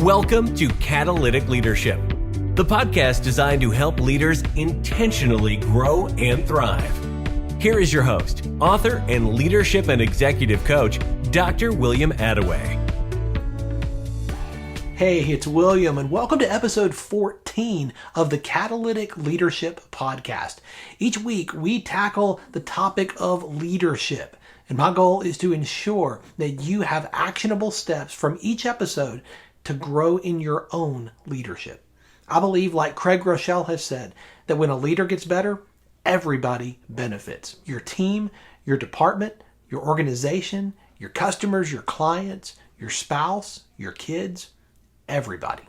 Welcome to Catalytic Leadership, the podcast designed to help leaders intentionally grow and thrive. Here is your host, author, and leadership and executive coach, Dr. William Attaway. Hey, it's William, and welcome to episode 14 of the Catalytic Leadership Podcast. Each week, we tackle the topic of leadership, and my goal is to ensure that you have actionable steps from each episode to grow in your own leadership. I believe, like Craig Groeschel has said, that when a leader gets better, everybody benefits. Your team, your department, your organization, your customers, your clients, your spouse, your kids, everybody.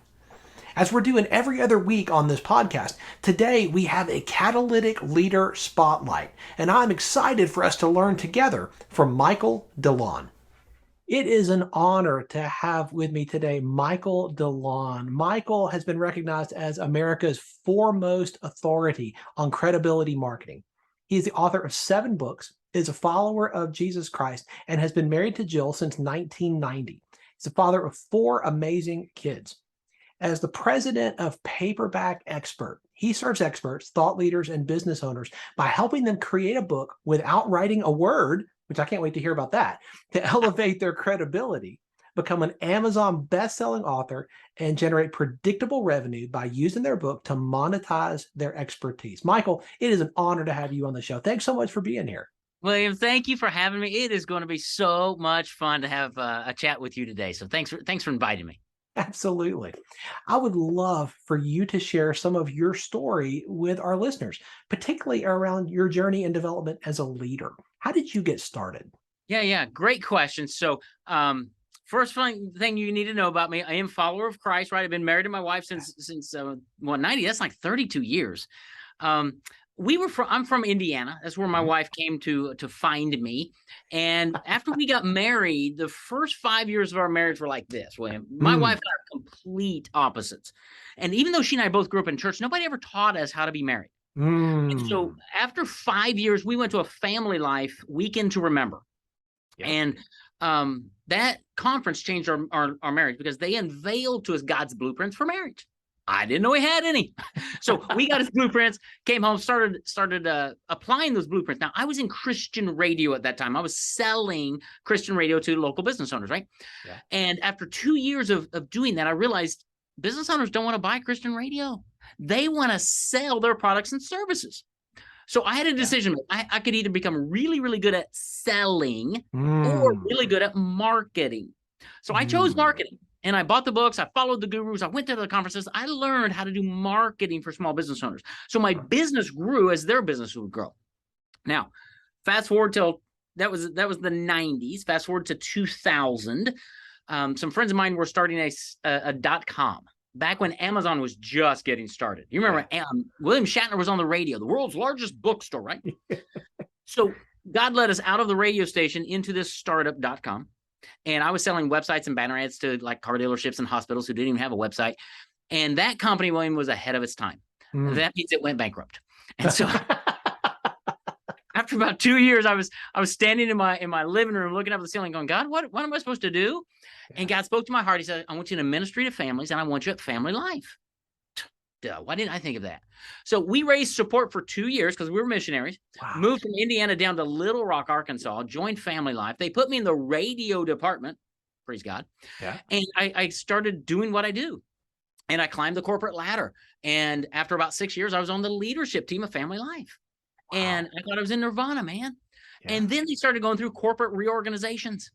As we're doing every other week on this podcast, today we have a Catalytic Leader Spotlight, and I'm excited for us to learn together from Michael DeLon. It is an honor to have with me today Michael DeLon. Michael has been recognized as America's foremost authority on credibility marketing. He is the author of 7 books, is a follower of Jesus Christ, and has been married to Jill since 1990. He's the father of 4 amazing kids. As the president of Paperback Expert, he serves experts, thought leaders, and business owners by helping them create a book without writing a word, which I can't wait to hear about that, to elevate their credibility, become an Amazon best-selling author, and generate predictable revenue by using their book to monetize their expertise. Michael, it is an honor to have you on the show. Thanks so much for being here. William, thank you for having me. It is going to be so much fun to have a chat with you today. So thanks for inviting me. Absolutely. I would love for you to share some of your story with our listeners, particularly around your journey and development as a leader. How did you get started? Yeah. Great question. So first thing you need to know about me, I am a follower of Christ, right? I've been married to my wife since 90. That's like 32 years. I'm from Indiana. That's where my wife came to find me. And after we got married, the first 5 years of our marriage were like this, William. My wife and I are complete opposites. And even though she and I both grew up in church, nobody ever taught us how to be married. And so after 5 years, we went to a family life weekend to remember. Yeah. And that conference changed our marriage because they unveiled to us God's blueprints for marriage. I didn't know he had any. So we got his blueprints, came home, started applying those blueprints. Now, I was in Christian radio at that time. I was selling Christian radio to local business owners, right? Yeah. And after 2 years of doing that, I realized business owners don't want to buy Christian radio. They want to sell their products and services. So I had a decision. I could either become really, really good at selling or really good at marketing. So I chose marketing. And I bought the books, I followed the gurus, I went to the conferences, I learned how to do marketing for small business owners. So my business grew as their business would grow. Now, fast forward till, that was the 90s, fast forward to 2000. Some friends of mine were starting a .com, back when Amazon was just getting started. You remember, William Shatner was on the radio, the world's largest bookstore, right? So God led us out of the radio station into this startup .com. And I was selling websites and banner ads to like car dealerships and hospitals who didn't even have a website. And that company, William, was ahead of its time. That means it went bankrupt. And so after about 2 years, I was standing in my living room looking up at the ceiling going, God, what am I supposed to do? And God spoke to my heart. He said, I want you in a ministry to families and I want you at Family Life. Duh, why didn't I think of that? So we raised support for 2 years because we were missionaries, moved from Indiana down to Little Rock, Arkansas, joined Family Life. They put me in the radio department, praise God. Yeah. And I started doing what I do. And I climbed the corporate ladder. And after about 6 years, I was on the leadership team of Family Life. Wow. And I thought I was in nirvana, man. Yeah. And then they started going through corporate reorganizations.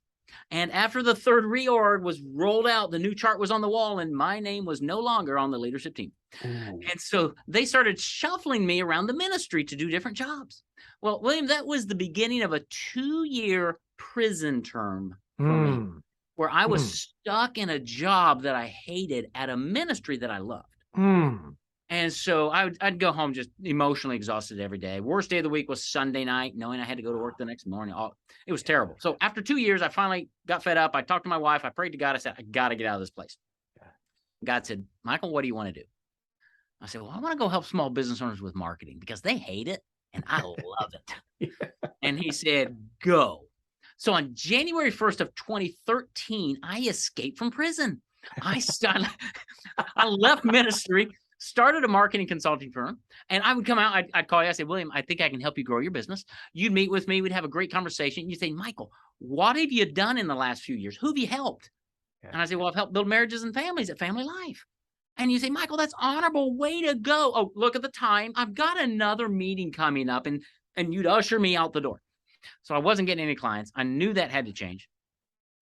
And after the third reorg was rolled out, the new chart was on the wall, and my name was no longer on the leadership team. Ooh. And so they started shuffling me around the ministry to do different jobs. Well, William, that was the beginning of a 2-year prison term for me, where I was stuck in a job that I hated at a ministry that I loved. And so I'd go home just emotionally exhausted every day. Worst day of the week was Sunday night, knowing I had to go to work the next morning. It was terrible. So after 2 years, I finally got fed up. I talked to my wife. I prayed to God. I said, I got to get out of this place. God said, Michael, what do you want to do? I said, well, I want to go help small business owners with marketing because they hate it and I love it. And he said, go. So on January 1st of 2013, I escaped from prison. I left ministry, started a marketing consulting firm, and I would come out, I'd call you, I'd say, William, I think I can help you grow your business. You'd meet with me, we'd have a great conversation. You'd say, Michael, what have you done in the last few years? Who have you helped? Yeah. And I say, well, I've helped build marriages and families at Family Life. And you say, Michael, that's honorable. Way to go. Oh, look at the time. I've got another meeting coming up, and you'd usher me out the door. So I wasn't getting any clients. I knew that had to change.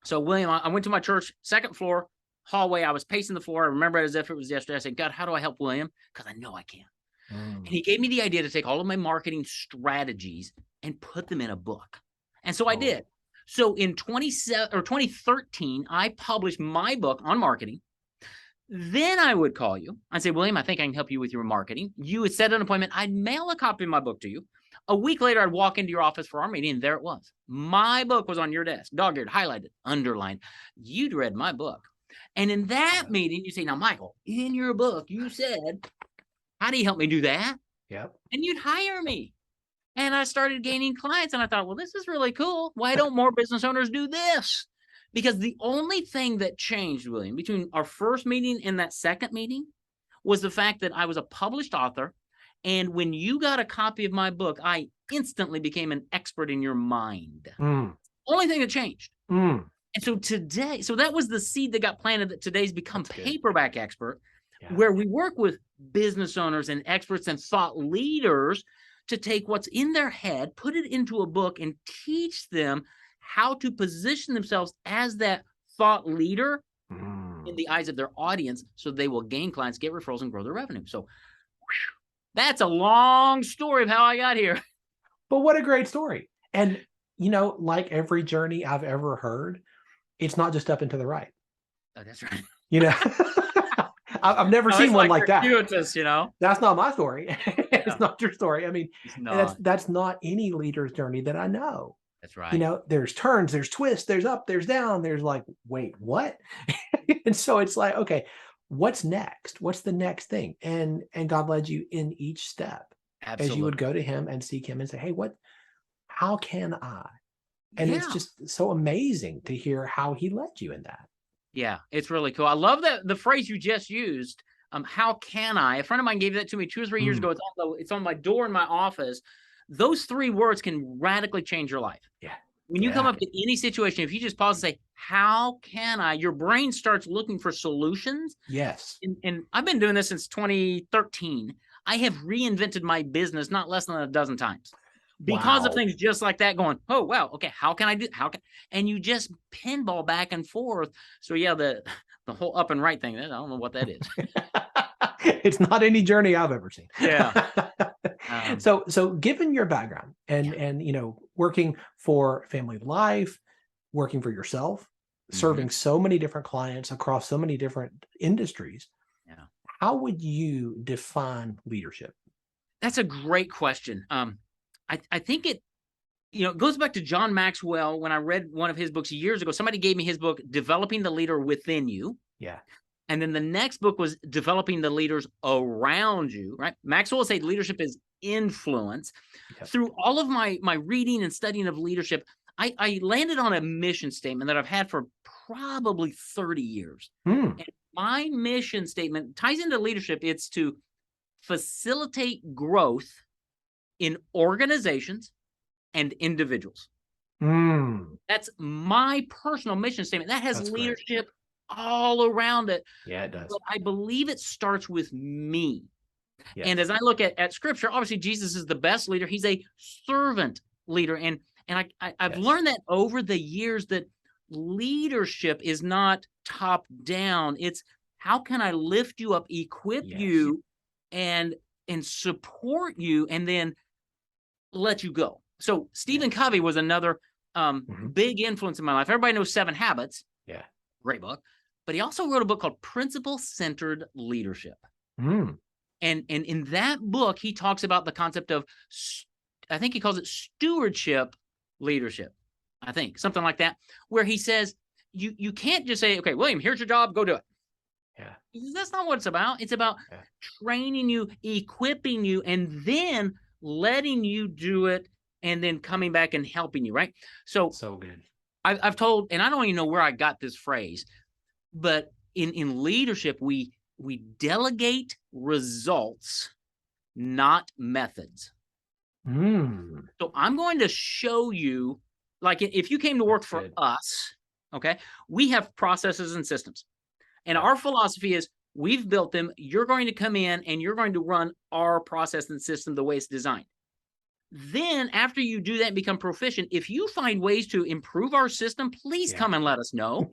So William, I went to my church, second floor, hallway. I was pacing the floor. I remember it as if it was yesterday. I said, God, how do I help William? Because I know I can. And he gave me the idea to take all of my marketing strategies and put them in a book. And so I did. So in 2013, I published my book on marketing. Then I would call you. I'd say, William, I think I can help you with your marketing. You would set an appointment. I'd mail a copy of my book to you. A week later, I'd walk into your office for our meeting, and there it was. My book was on your desk, dog-eared, highlighted, underlined. You'd read my book. And in that meeting, you say, now, Michael, in your book, you said, how do you help me do that? Yep. And you'd hire me. And I started gaining clients, and I thought, well, this is really cool. Why don't more business owners do this? Because the only thing that changed, William, between our first meeting and that second meeting was the fact that I was a published author. And when you got a copy of my book, I instantly became an expert in your mind. Only thing that changed. And so today, so that was the seed that got planted that today's become Paperback Expert, where we work with business owners and experts and thought leaders to take what's in their head, put it into a book, and teach them how to position themselves as that thought leader in the eyes of their audience so they will gain clients, get referrals, and grow their revenue. So that's a long story of how I got here. But what a great story. And, like every journey I've ever heard, it's not just up and to the right. Oh, that's right. I've never seen one like that. Gratuitous, That's not my story. It's not your story. I mean, not. that's not any leader's journey that I know. That's right. There's turns, there's twists, there's up, there's down, there's like, wait, what? And so it's like, okay, what's next? What's the next thing? And God led you in each step. Absolutely. As you would go to him and seek him and say, hey, how can I? And it's just so amazing to hear how he led you in that. Yeah, it's really cool. I love that the phrase you just used. How can I? A friend of mine gave that to me 2 or 3 years ago. It's on my door in my office. Those 3 words can radically change your life. Yeah. When you come up to any situation, if you just pause and say, how can I? Your brain starts looking for solutions. Yes. And I've been doing this since 2013. I have reinvented my business not less than a dozen times because of things just like that going, oh, wow, okay, how can I do, and you just pinball back and forth. So yeah, the whole up and right thing, I don't know what that is. It's not any journey I've ever seen. Yeah. So given your background and working for Family Life, working for yourself, serving so many different clients across so many different industries, how would you define leadership? That's a great question. I think it goes back to John Maxwell. When I read one of his books years ago, somebody gave me his book, Developing the Leader Within You. Yeah. And then the next book was Developing the Leaders Around You, right? Maxwell said leadership is influence. Yep. Through all of my reading and studying of leadership, I landed on a mission statement that I've had for probably 30 years. And my mission statement ties into leadership. It's to facilitate growth in organizations and individuals. That's my personal mission statement. That has leadership all around it. Yeah, it does. But I believe it starts with me. Yes. And as I look at scripture, obviously Jesus is the best leader. He's a servant leader. And I've learned that over the years that leadership is not top down. It's how can I lift you up, equip you, and support you, and then let you go. So Stephen Covey was another big influence in my life. Everybody knows 7 Habits. Yeah. Great book. But he also wrote a book called Principle-Centered Leadership. And in that book, he talks about the concept of, I think he calls it stewardship leadership. I think something like that, where he says, you can't just say, okay, William, here's your job, go do it. Yeah. That's not what it's about. It's about training you, equipping you, and then letting you do it, and then coming back and helping you, right? So good. I've told, and I don't even know where I got this phrase, but in leadership, we delegate results, not methods. So I'm going to show you, like if you came to work for us, okay, we have processes and systems. And our philosophy is we've built them. You're going to come in and you're going to run our process and system the way it's designed. Then after you do that and become proficient, if you find ways to improve our system, please come and let us know.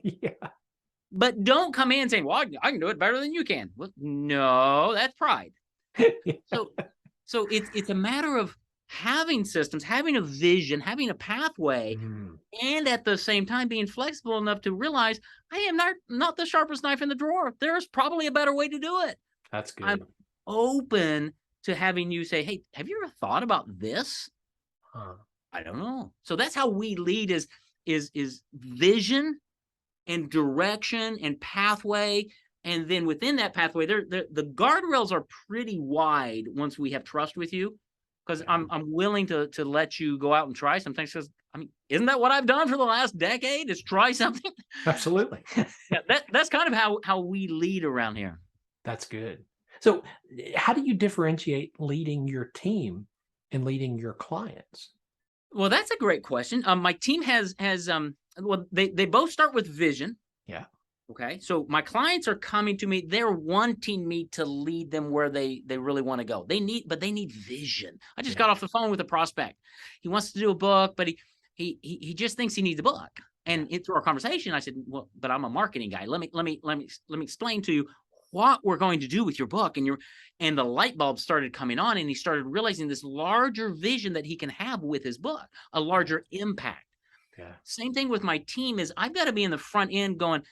But don't come in saying, well, I can do it better than you can. Well, no, that's pride. So it's a matter of having systems, having a vision, having a pathway, and at the same time being flexible enough to realize I am not the sharpest knife in the drawer. There's probably a better way to do it. That's good. I'm open to having you say, hey, have you ever thought about this? I don't know. So that's how we lead is vision and direction and pathway. And then within that pathway, the guardrails are pretty wide once we have trust with you. Because I'm willing to let you go out and try some things. Because isn't that what I've done for the last decade? Is try something. Absolutely. That's kind of how we lead around here. That's good. So, how do you differentiate leading your team and leading your clients? Well, that's a great question. My team has they both start with vision. Yeah. Okay. So my clients are coming to me. They're wanting me to lead them where they really want to go. They need vision. I just got off the phone with a prospect. He wants to do a book, but he just thinks he needs a book. And through our conversation, I said, well, but I'm a marketing guy. Let me explain to you what we're going to do with your book. And the light bulb started coming on, and he started realizing this larger vision that he can have with his book, a larger impact. Yeah. Same thing with my team is I've got to be in the front end going,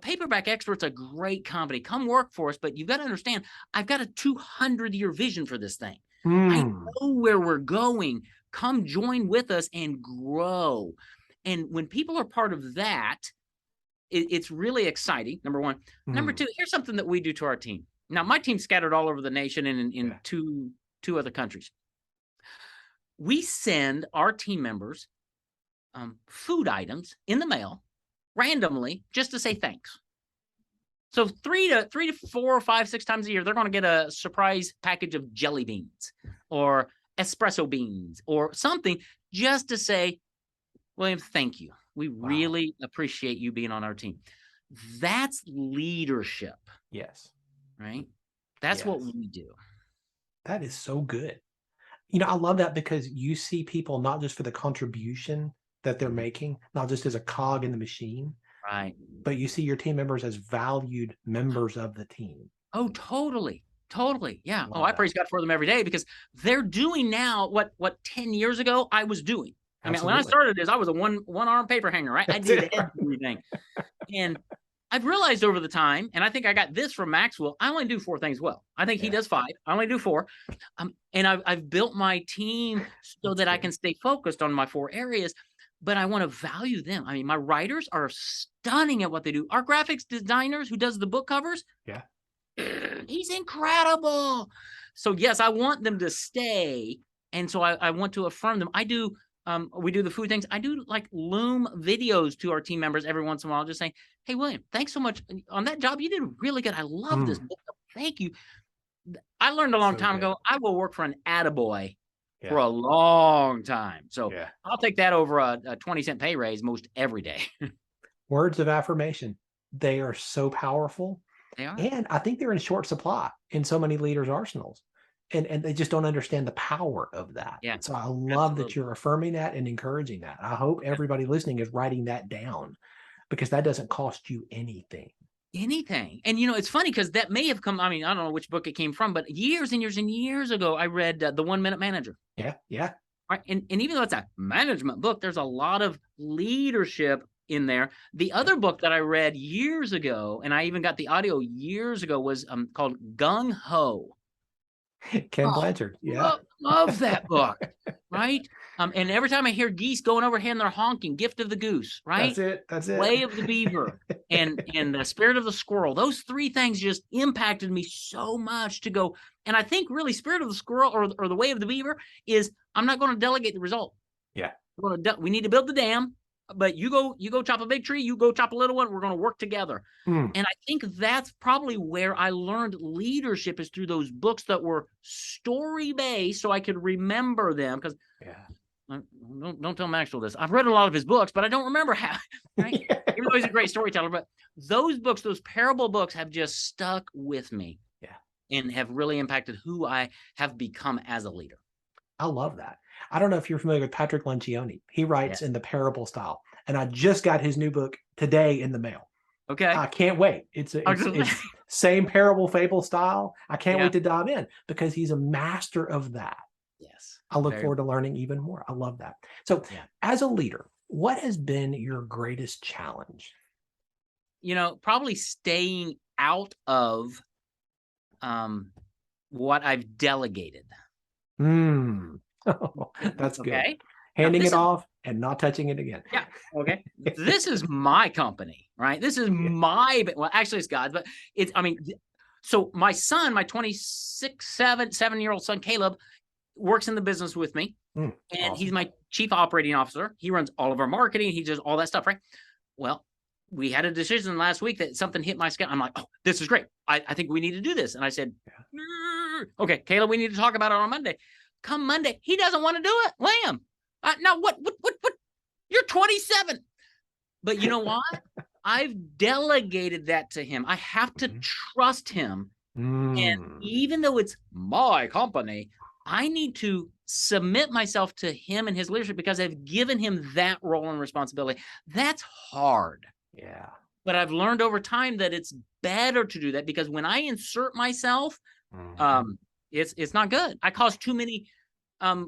Paperback Expert's a great company. Come work for us. But you've got to understand, I've got a 200-year vision for this thing. I know where we're going. Come join with us and grow. And when people are part of that, it's really exciting, number one. Number two, here's something that we do to our team. Now, my team's scattered all over the nation and in two other countries. We send our team members food items in the mail randomly just to say thanks. So 3 to 4 or 5, 6 times a year, they're going to get a surprise package of jelly beans or espresso beans or something just to say, William, thank you. We really appreciate you being on our team. That's leadership. Yes. Right? That's what we do. That is so good. I love that because you see people not just for the contribution that they're making, not just as a cog in the machine, right? But you see your team members as valued members of the team. Oh, totally. Yeah. I praise God for them every day because they're doing now what 10 years ago I was doing. Absolutely. When I started this, I was a one-arm paper hanger, right? I did everything. And I've realized over the time, and I think I got this from Maxwell, I only do 4 things well. I think he does 5. I only do 4. And I've built my team so that I can stay focused on my 4 areas. But I want to value them. My writers are stunning at what they do. Our graphics designers who does the book covers, he's incredible. So yes, I want them to stay. And so I want to affirm them. I do, we do the food things. I do like Loom videos to our team members every once in a while, just saying, hey, William, thanks so much on that job. You did really good. I love this book. Thank you. I learned a long time ago, I will work for an attaboy for a long time. So I'll take that over a 20-cent pay raise most every day. Words of affirmation. They are so powerful. They are. And I think they're in short supply in so many leaders' arsenals. And they just don't understand the power of that. Yeah. So I love that you're affirming that and encouraging that. I hope everybody listening is writing that down because that doesn't cost you anything. And it's funny because that may have come, I don't know which book it came from, but years and years and years ago, I read The 1 Minute Manager. Yeah. Right. And even though it's a management book, there's a lot of leadership in there. The other book that I read years ago, and I even got the audio years ago, was called Gung Ho. Ken Blanchard. Yeah. Love that book. Right. And every time I hear geese going overhead, they're honking, Gift of the Goose, right? That's it. Way of the Beaver and the Spirit of the Squirrel. Those 3 things just impacted me so much to go. And I think really Spirit of the Squirrel or the Way of the Beaver is I'm not going to delegate the result. Yeah. We need to build the dam. but you go chop a big tree, you go chop a little one, we're going to work together. And I think that's probably where I learned leadership, is through those books that were story-based, so I could remember them. Because don't tell Maxwell this. I've read a lot of his books, but I don't remember how, right? Even though he's a great storyteller, but those books, those parable books, have just stuck with me. And have really impacted who I have become as a leader. I love that. I don't know if you're familiar with Patrick Lencioni. He writes in the parable style, and I just got his new book today in the mail. Okay. I can't wait. It's same parable fable style. I can't wait to dive in, because he's a master of that. Yes. I look forward to learning even more. I love that. So as a leader, what has been your greatest challenge? Probably staying out of what I've delegated. That's good. Okay. Handing it off and not touching it again. Yeah. Okay. This is my company, right? This is well, actually it's God's, but so my son, my 7-year-old son, Caleb, works in the business with me, and he's my chief operating officer. He runs all of our marketing. He does all that stuff, right? Well, we had a decision last week that something hit my scale. I'm like, oh, this is great. I think we need to do this. And I said, okay, Caleb, we need to talk about it on Monday. Come Monday, he doesn't want to do it. Lamb. Now what? You're 27. But you know what? I've delegated that to him. I have to trust him. And even though it's my company, I need to submit myself to him and his leadership, because I've given him that role and responsibility. That's hard. Yeah. But I've learned over time that it's better to do that, because when I insert myself, it's not good. I cause too many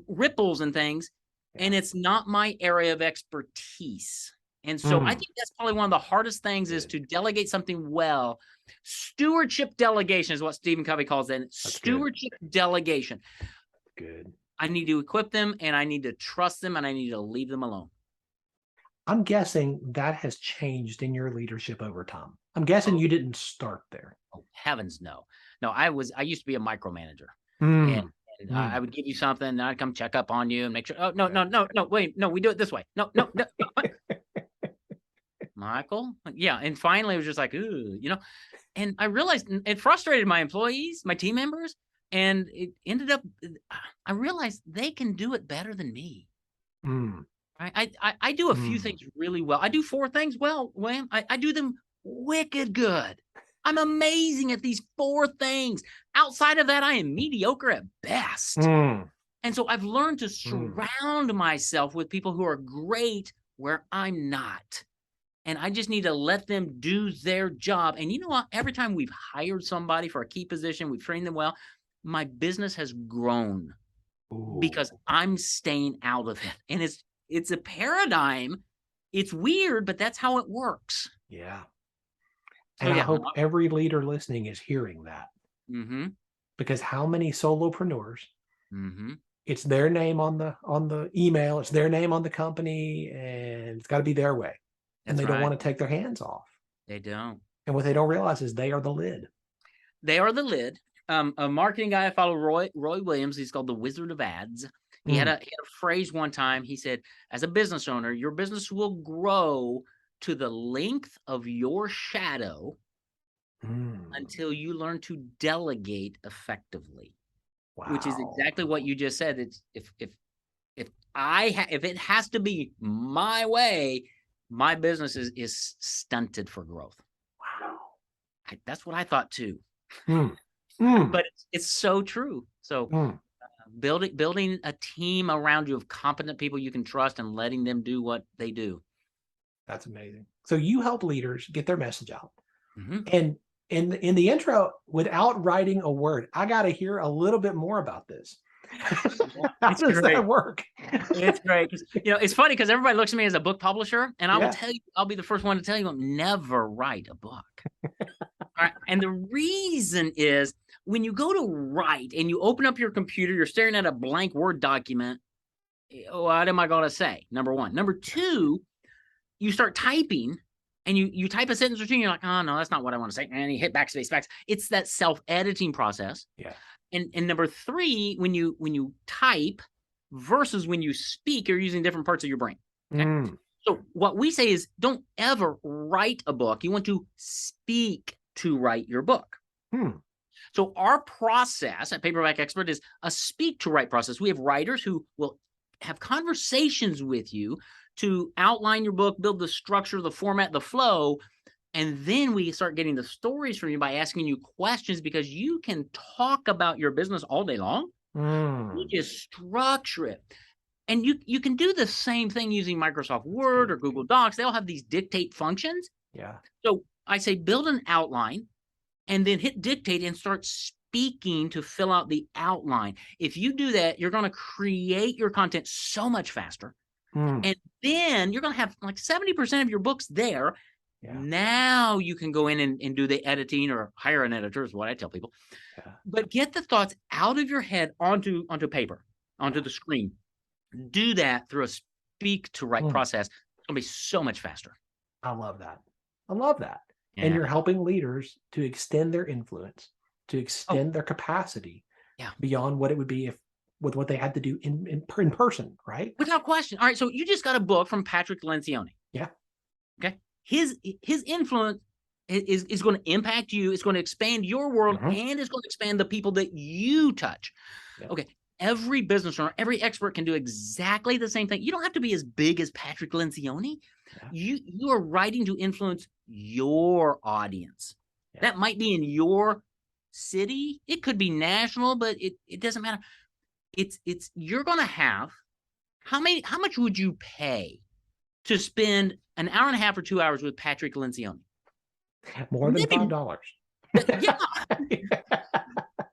ripples and things, and it's not my area of expertise. And so I think that's probably one of the hardest things, is to delegate something well. Stewardship delegation is what Stephen Covey calls it. Stewardship delegation. Good. I need to equip them, and I need to trust them, and I need to leave them alone. I'm guessing that has changed in your leadership over time. I'm guessing you didn't start there. Oh, heavens no. No, I used to be a micromanager. And I would give you something, and I'd come check up on you and make sure. Oh, no, wait, no, we do it this way. No. Michael? Yeah. And finally it was just like, ooh, and I realized it frustrated my employees, my team members. And it ended up, I realized they can do it better than me. I do a few things really well. I do 4 things well, William. I do them wicked good. I'm amazing at these 4 things. Outside of that, I am mediocre at best. And so I've learned to surround myself with people who are great where I'm not. And I just need to let them do their job. And you know what? Every time we've hired somebody for a key position, we've trained them well, my business has grown because I'm staying out of it. And it's a paradigm. It's weird, but that's how it works. Yeah. And I hope every leader listening is hearing that. Because how many solopreneurs, it's their name on the email, it's their name on the company, and it's got to be their way. And they don't want to take their hands off. They don't. And what they don't realize is they are the lid. They are the lid. A marketing guy I follow, Roy Williams, he's called the Wizard of Ads. He had a phrase one time. He said, as a business owner, your business will grow to the length of your shadow until you learn to delegate effectively. Wow. Which is exactly what you just said. It's if it has to be my way, my business is stunted for growth. Wow. That's what I thought too. But it's so true. So building a team around you of competent people you can trust and letting them do what they do. That's amazing. So you help leaders get their message out. And in the intro, without writing a word, I got to hear a little bit more about this. How does that work? It's great. It's funny because everybody looks at me as a book publisher, and I will tell you, I'll be the first one to tell you, I'll never write a book. All right. And the reason is when you go to write and you open up your computer, you're staring at a blank Word document. What am I going to say? Number one. Number two, you start typing and you type a sentence or two, and you're like, oh, no, that's not what I want to say. And you hit backspace. It's that self-editing process. Yeah. And number three, when you type versus when you speak, you're using different parts of your brain. Okay? So what we say is don't ever write a book. You want to speak to write your book. So our process at Paperback Expert is a speak to write process. We have writers who will have conversations with you to outline your book, build the structure, the format, the flow. And then we start getting the stories from you by asking you questions, because you can talk about your business all day long. You just structure it. And you can do the same thing using Microsoft Word or Google Docs. They all have these dictate functions. Yeah. So I say build an outline and then hit dictate and start speaking to fill out the outline. If you do that, you're going to create your content so much faster. And then you're going to have like 70% of your books there. Yeah. Now you can go in and do the editing, or hire an editor is what I tell people. Yeah. But get the thoughts out of your head onto paper, onto the screen. Do that through a speak to write process. It's going to be so much faster. I love that. Yeah. And you're helping leaders to extend their influence, to extend their capacity beyond what it would be with what they had to do in person, right? Without question. All right, so you just got a book from Patrick Lencioni. Yeah. Okay. His influence is going to impact you. It's going to expand your world, and it's going to expand the people that you touch. Yeah. Okay. Every business owner, every expert can do exactly the same thing. You don't have to be as big as Patrick Lencioni. Yeah. You are writing to influence your audience. Yeah. That might be in your city. It could be national, but it doesn't matter. It's you're going to have how much would you pay to spend an hour and a half or 2 hours with Patrick Lencioni? More than $5. Yeah.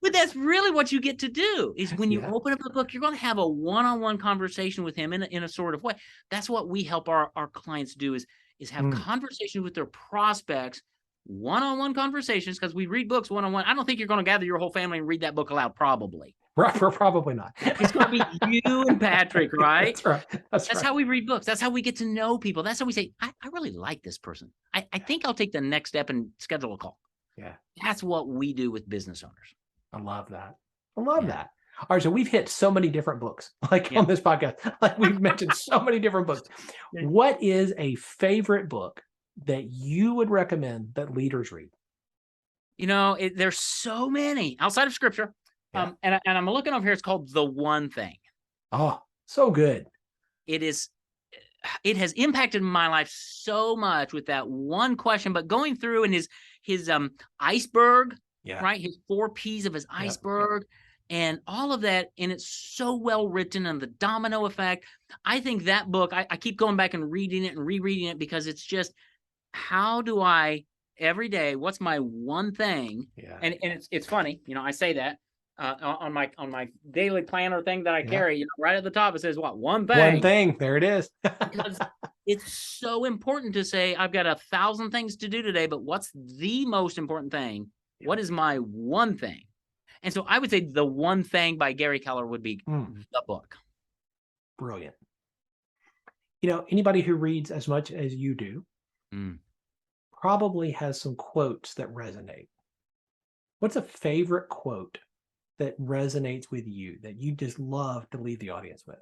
But that's really what you get to do, is when you open up the book, you're going to have a one-on-one conversation with him in a sort of way. That's what we help our clients do, is have conversations with their prospects, one-on-one conversations, because we read books one-on-one. I don't think you're going to gather your whole family and read that book aloud, probably. Right, probably not. It's going to be you and Patrick, right? That's right. That's how we read books. That's how we get to know people. That's how we say, I really like this person. I think I'll take the next step and schedule a call. Yeah. That's what we do with business owners. I love that. All right, so we've hit so many different books, on this podcast. Like, we've mentioned so many different books. What is a favorite book that you would recommend that leaders read? There's so many outside of Scripture. Yeah. And I'm looking over here. It's called The One Thing. Oh, so good. It has impacted my life so much with that one question. But going through and his iceberg, right? His 4 P's of his iceberg, and all of that, and it's so well written, and the domino effect. I think that book, I keep going back and reading it and rereading it, because it's just, how do I every day? What's my one thing? Yeah. And it's funny, I say that. On my daily planner thing that I carry, right at the top, it says what? One thing. One thing. There it is. Because it's so important to say, I've got 1,000 things to do today, but what's the most important thing? Yeah. What is my one thing? And so I would say The One Thing by Gary Keller would be the book. Brilliant. Anybody who reads as much as you do probably has some quotes that resonate. What's a favorite quote that resonates with you, that you just love to leave the audience with?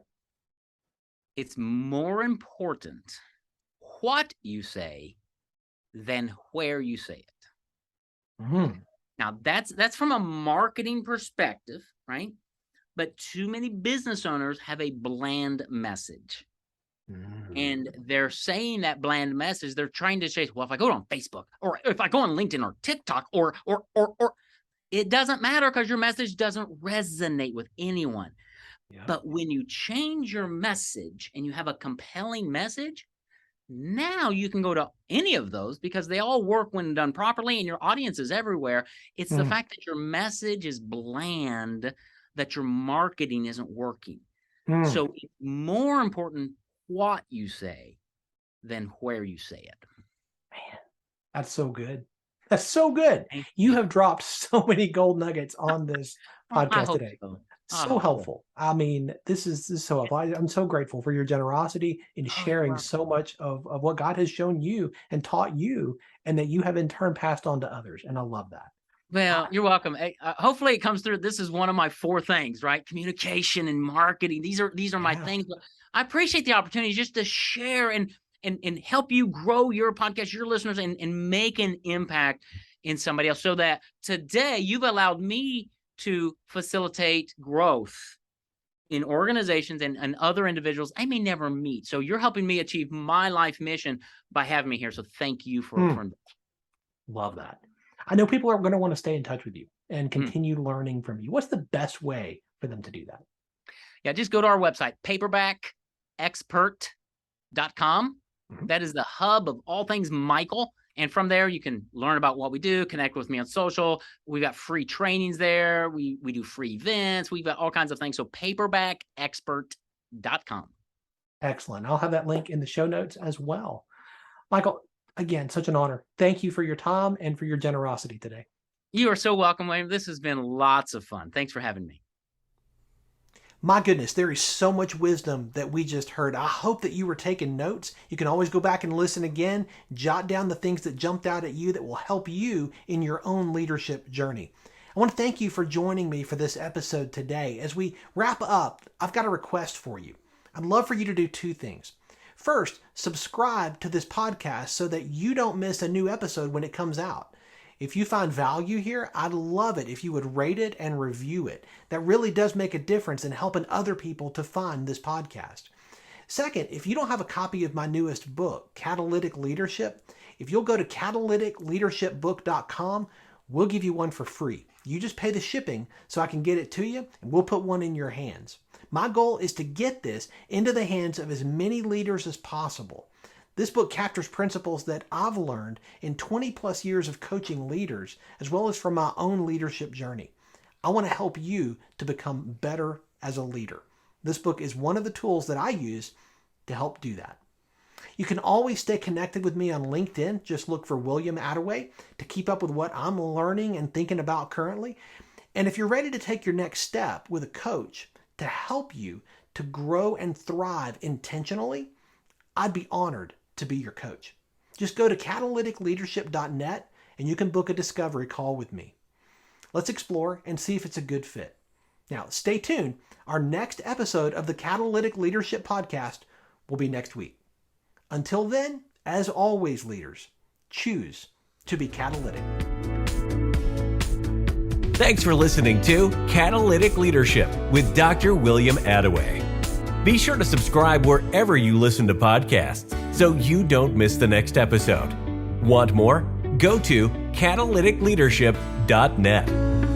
It's more important what you say than where you say it. Now, that's from a marketing perspective, right? But too many business owners have a bland message. And they're saying that bland message. They're trying to say, well, if I go on Facebook, or if I go on LinkedIn or TikTok, or it doesn't matter, because your message doesn't resonate with anyone. Yeah. But when you change your message and you have a compelling message, now you can go to any of those, because they all work when done properly, and your audience is everywhere. It's the fact that your message is bland, that your marketing isn't working. So it's more important what you say than where you say it. Man, that's so good. That's so good. You have dropped so many gold nuggets on this podcast today. So helpful. I mean, this is so helpful. I'm so grateful for your generosity in sharing so much of what God has shown you and taught you, and that you have in turn passed on to others. And I love that. Well, you're welcome. Hopefully it comes through. This is one of my 4 things, right? Communication and marketing. These are my things. I appreciate the opportunity just to share. And and help you grow your podcast, your listeners, and make an impact in somebody else. So that today you've allowed me to facilitate growth in organizations and other individuals I may never meet. So you're helping me achieve my life mission by having me here. So thank you for Love that. I know people are going to want to stay in touch with you and continue learning from you. What's the best way for them to do that? Yeah, just go to our website, paperbackexpert.com. That is the hub of all things Michael. And from there, you can learn about what we do, connect with me on social. We've got free trainings there. We do free events. We've got all kinds of things. So paperbackexpert.com. Excellent. I'll have that link in the show notes as well. Michael, again, such an honor. Thank you for your time and for your generosity today. You are so welcome, William. This has been lots of fun. Thanks for having me. My goodness, there is so much wisdom that we just heard. I hope that you were taking notes. You can always go back and listen again, jot down the things that jumped out at you that will help you in your own leadership journey. I want to thank you for joining me for this episode today. As we wrap up, I've got a request for you. I'd love for you to do two things. First, subscribe to this podcast so that you don't miss a new episode when it comes out. If you find value here, I'd love it if you would rate it and review it. That really does make a difference in helping other people to find this podcast. Second, if you don't have a copy of my newest book, Catalytic Leadership, if you'll go to catalyticleadershipbook.com, we'll give you one for free. You just pay the shipping so I can get it to you, and we'll put one in your hands. My goal is to get this into the hands of as many leaders as possible. This book captures principles that I've learned in 20 plus years of coaching leaders, as well as from my own leadership journey. I want to help you to become better as a leader. This book is one of the tools that I use to help do that. You can always stay connected with me on LinkedIn. Just look for William Attaway to keep up with what I'm learning and thinking about currently. And if you're ready to take your next step with a coach to help you to grow and thrive intentionally, I'd be honored to be your coach. Just go to catalyticleadership.net and you can book a discovery call with me. Let's explore and see if it's a good fit. Now, stay tuned. Our next episode of the Catalytic Leadership Podcast will be next week. Until then, as always, leaders, choose to be catalytic. Thanks for listening to Catalytic Leadership with Dr. William Attaway. Be sure to subscribe wherever you listen to podcasts so you don't miss the next episode. Want more? Go to catalyticleadership.net.